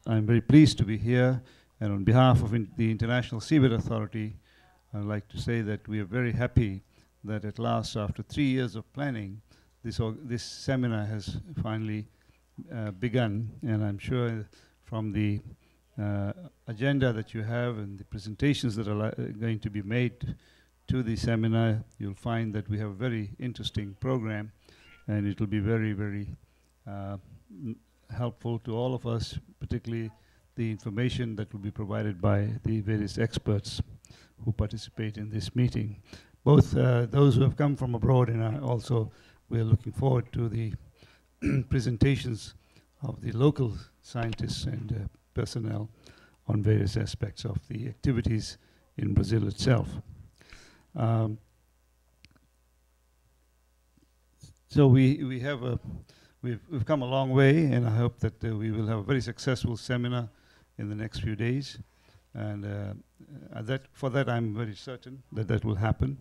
I'm very pleased to be here, and on behalf of the International Seabed Authority, I'd like to say that we are very happy that at last, after 3 years of planning, this seminar has finally begun, and I'm sure from the agenda that you have and the presentations that are going to be made to the seminar, you'll find that we have a very interesting program, and it will be very, very helpful to all of us, particularly the information that will be provided by the various experts who participate in this meeting. Both those who have come from abroad and also we are looking forward to the presentations of the local scientists and personnel on various aspects of the activities in Brazil itself. So we've come a long way, and I hope that we will have a very successful seminar in the next few days, and for that I'm very certain that that will happen.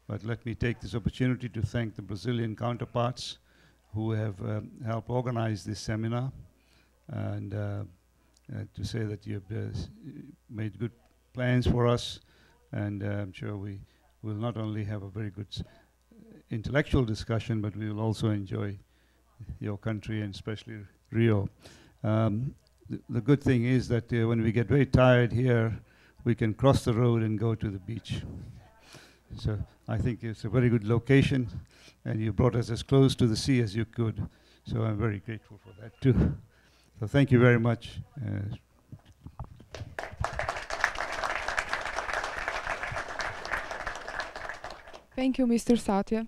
But let me take this opportunity to thank the Brazilian counterparts who have helped organize this seminar, and to say that you have made good plans for us, and I'm sure we will not only have a very good intellectual discussion, but we will also enjoy your country, and especially Rio. The good thing is that when we get very tired here, we can cross the road and go to the beach. So I think it's a very good location, and you brought us as close to the sea as you could. So I'm very grateful for that too. So thank you very much. Thank you, Mr. Satya.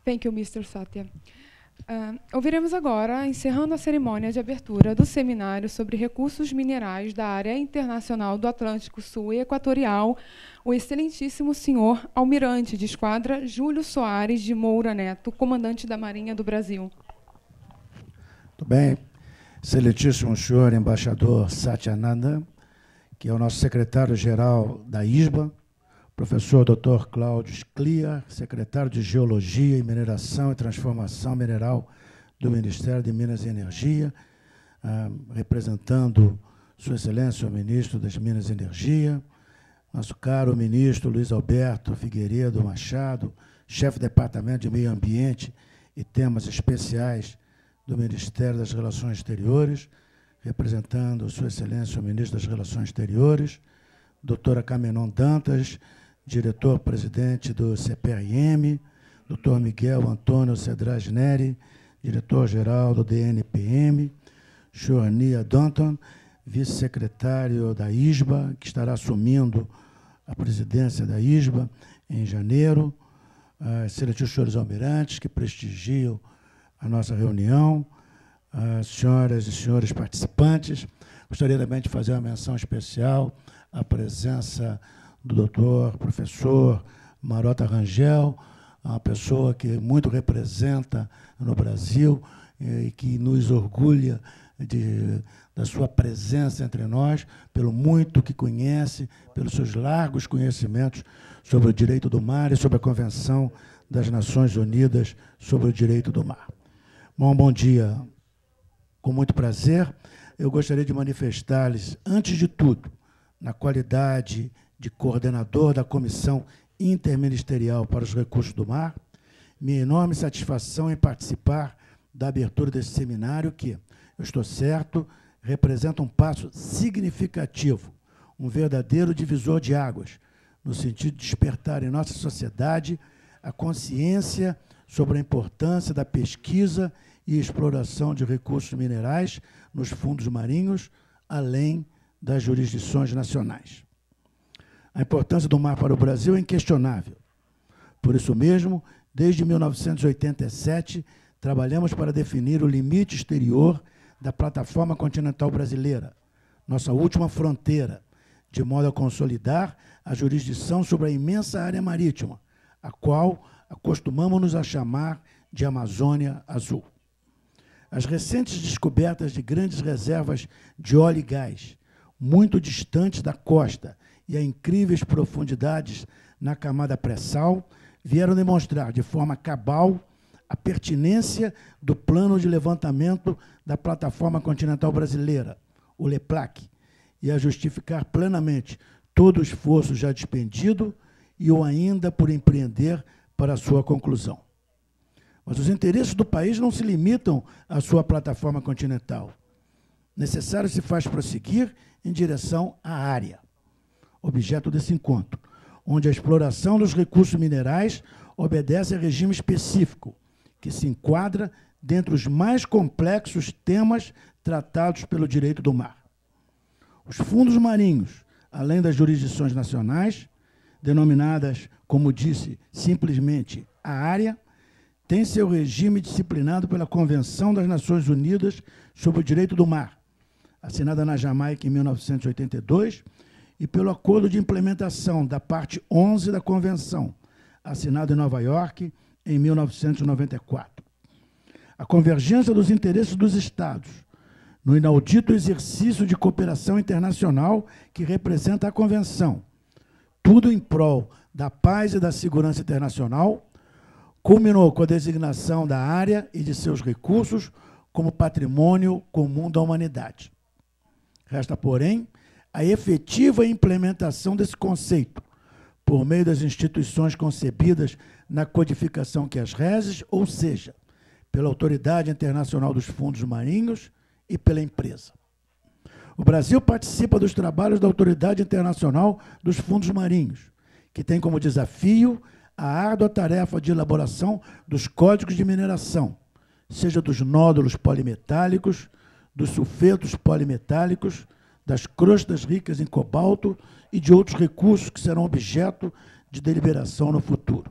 Thank you, Mr. Satya. Ouviremos agora, encerrando a cerimônia de abertura do seminário sobre recursos minerais da área internacional do Atlântico Sul e Equatorial, o excelentíssimo senhor almirante de esquadra Júlio Soares de Moura Neto, comandante da Marinha do Brasil. Muito bem. Excelentíssimo senhor embaixador Satyananda, que é o nosso secretário-geral da ISBA, professor Dr. Cláudio Scliar, secretário de Geologia e Mineração e Transformação Mineral do Ministério de Minas e Energia, representando Sua Excelência, o ministro das Minas e Energia, nosso caro ministro Luiz Alberto Figueiredo Machado, chefe do Departamento de Meio Ambiente e Temas Especiais do Ministério das Relações Exteriores, representando Sua Excelência, o ministro das Relações Exteriores, doutora Camenon Dantas, diretor-presidente do CPRM, Dr. Miguel Antônio Cedrais Neri, diretor-geral do DNPM, Joania Danton, vice-secretário da ISBA, que estará assumindo a presidência da ISBA em janeiro, excelentíssimos senhores almirantes que prestigiam a nossa reunião, senhoras e senhores participantes. Gostaria também de fazer uma menção especial à presença do doutor, professor Marota Rangel, uma pessoa que muito representa no Brasil e que nos orgulha da sua presença entre nós, pelo muito que conhece, pelos seus largos conhecimentos sobre o direito do mar e sobre a Convenção das Nações Unidas sobre o Direito do Mar. Bom dia. Com muito prazer, eu gostaria de manifestar-lhes, antes de tudo, na qualidade de coordenador da Comissão Interministerial para os Recursos do Mar, minha enorme satisfação em participar da abertura desse seminário que, eu estou certo, representa um passo significativo, um verdadeiro divisor de águas, no sentido de despertar em nossa sociedade a consciência sobre a importância da pesquisa e exploração de recursos minerais nos fundos marinhos, além das jurisdições nacionais. A importância do mar para o Brasil é inquestionável. Por isso mesmo, desde 1987, trabalhamos para definir o limite exterior da plataforma continental brasileira, nossa última fronteira, de modo a consolidar a jurisdição sobre a imensa área marítima, a qual acostumamos-nos a chamar de Amazônia Azul. As recentes descobertas de grandes reservas de óleo e gás, muito distantes da costa, e a incríveis profundidades na camada pré-sal, vieram demonstrar de forma cabal a pertinência do plano de levantamento da Plataforma Continental Brasileira, o LEPLAC, e a justificar plenamente todo o esforço já despendido e o ainda por empreender para a sua conclusão. Mas os interesses do país não se limitam à sua plataforma continental. Necessário se faz prosseguir em direção à área, objeto desse encontro, onde a exploração dos recursos minerais obedece a regime específico, que se enquadra dentre os mais complexos temas tratados pelo direito do mar. Os fundos marinhos, além das jurisdições nacionais, denominadas, como disse, simplesmente a área, têm seu regime disciplinado pela Convenção das Nações Unidas sobre o Direito do Mar, assinada na Jamaica em 1982, e pelo Acordo de Implementação da parte 11 da Convenção, assinado em Nova York em 1994. A convergência dos interesses dos Estados no inaudito exercício de cooperação internacional que representa a Convenção, tudo em prol da paz e da segurança internacional, culminou com a designação da área e de seus recursos como patrimônio comum da humanidade. Resta, porém, a efetiva implementação desse conceito, por meio das instituições concebidas na codificação que as rege, ou seja, pela Autoridade Internacional dos Fundos Marinhos e pela empresa. O Brasil participa dos trabalhos da Autoridade Internacional dos Fundos Marinhos, que tem como desafio a árdua tarefa de elaboração dos códigos de mineração, seja dos nódulos polimetálicos, dos sulfetos polimetálicos, das crostas ricas em cobalto e de outros recursos que serão objeto de deliberação no futuro.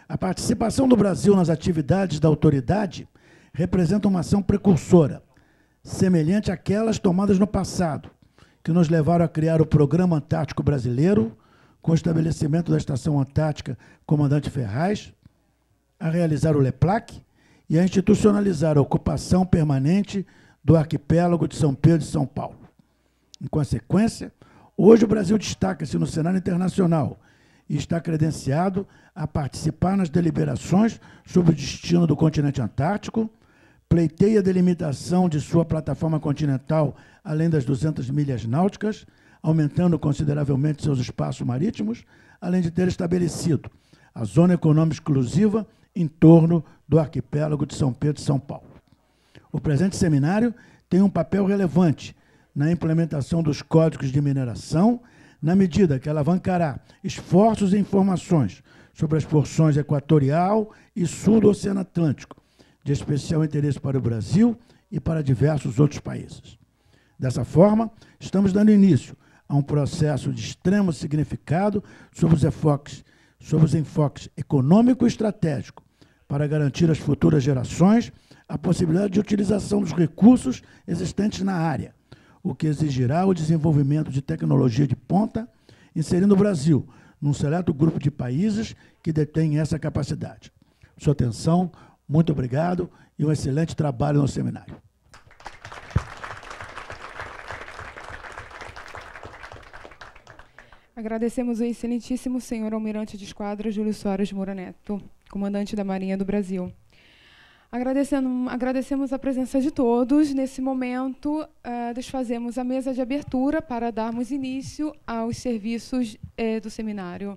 A participação do Brasil nas atividades da autoridade representa uma ação precursora, semelhante àquelas tomadas no passado, que nos levaram a criar o Programa Antártico Brasileiro, com o estabelecimento da Estação Antártica Comandante Ferraz, a realizar o LEPLAC e a institucionalizar a ocupação permanente do arquipélago de São Pedro e São Paulo. Em consequência, hoje o Brasil destaca-se no cenário internacional e está credenciado a participar nas deliberações sobre o destino do continente antártico, pleiteia a delimitação de sua plataforma continental além das 200 milhas náuticas, aumentando consideravelmente seus espaços marítimos, além de ter estabelecido a zona econômica exclusiva em torno do arquipélago de São Pedro e São Paulo. O presente seminário tem um papel relevante na implementação dos códigos de mineração, na medida que alavancará esforços e informações sobre as porções equatorial e sul do Oceano Atlântico, de especial interesse para o Brasil e para diversos outros países. Dessa forma, estamos dando início a um processo de extremo significado sobre os enfoques econômico e estratégico, para garantir às futuras gerações a possibilidade de utilização dos recursos existentes na área, o que exigirá o desenvolvimento de tecnologia de ponta, inserindo o Brasil num seleto grupo de países que detêm essa capacidade. Sua atenção, muito obrigado e um excelente trabalho no seminário. Agradecemos o excelentíssimo senhor almirante de esquadra Júlio Soares Moura Neto, comandante da Marinha do Brasil. Agradecemos a presença de todos. Nesse momento, desfazemos a mesa de abertura para darmos início aos serviços do seminário.